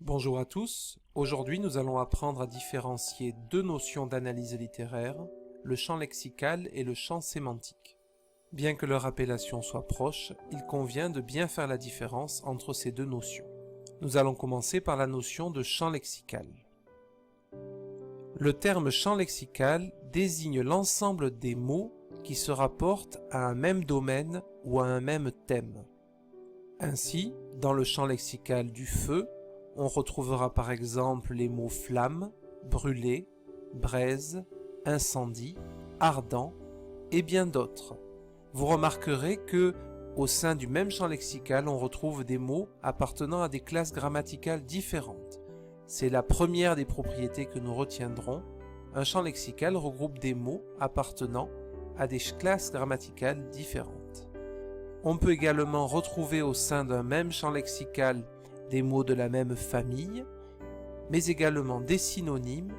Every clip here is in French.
Bonjour à tous, aujourd'hui nous allons apprendre à différencier deux notions d'analyse littéraire, le champ lexical et le champ sémantique. Bien que leur appellation soit proche, il convient de bien faire la différence entre ces deux notions. Nous allons commencer par la notion de champ lexical. Le terme champ lexical désigne l'ensemble des mots qui se rapportent à un même domaine ou à un même thème. Ainsi, dans le champ lexical du feu, on retrouvera par exemple les mots flamme, brûler, braise, incendie, ardent et bien d'autres. Vous remarquerez que, au sein du même champ lexical, on retrouve des mots appartenant à des classes grammaticales différentes. C'est la première des propriétés que nous retiendrons. Un champ lexical regroupe des mots appartenant à des classes grammaticales différentes. On peut également retrouver au sein d'un même champ lexical des mots de la même famille, mais également des synonymes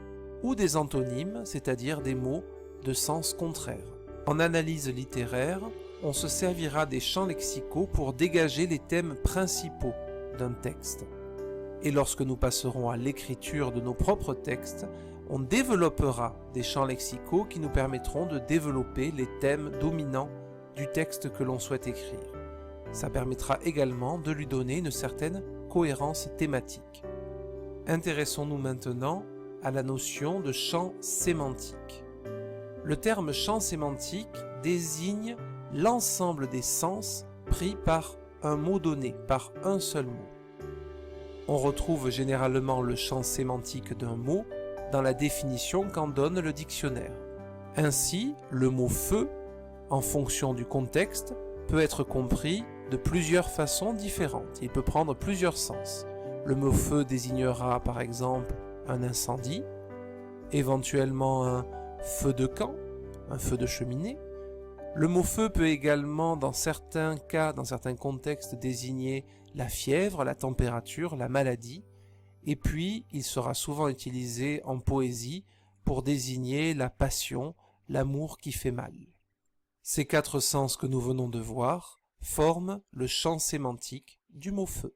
ou des antonymes, c'est-à-dire des mots de sens contraire. En analyse littéraire, on se servira des champs lexicaux pour dégager les thèmes principaux d'un texte. Et lorsque nous passerons à l'écriture de nos propres textes, on développera des champs lexicaux qui nous permettront de développer les thèmes dominants du texte que l'on souhaite écrire. Ça permettra également de lui donner une certaine cohérence thématique. Intéressons-nous maintenant à la notion de champ sémantique. Le terme champ sémantique désigne l'ensemble des sens pris par un mot donné, par un seul mot. On retrouve généralement le champ sémantique d'un mot dans la définition qu'en donne le dictionnaire. Ainsi, le mot feu, en fonction du contexte, peut être compris de plusieurs façons différentes. Il peut prendre plusieurs sens. Le mot feu désignera par exemple un incendie, éventuellement un feu de camp, un feu de cheminée. Le mot feu peut également, dans certains cas, dans certains contextes, désigner la fièvre, la température, la maladie. Et puis, il sera souvent utilisé en poésie pour désigner la passion, l'amour qui fait mal. Ces quatre sens que nous venons de voir forment le champ sémantique du mot feu.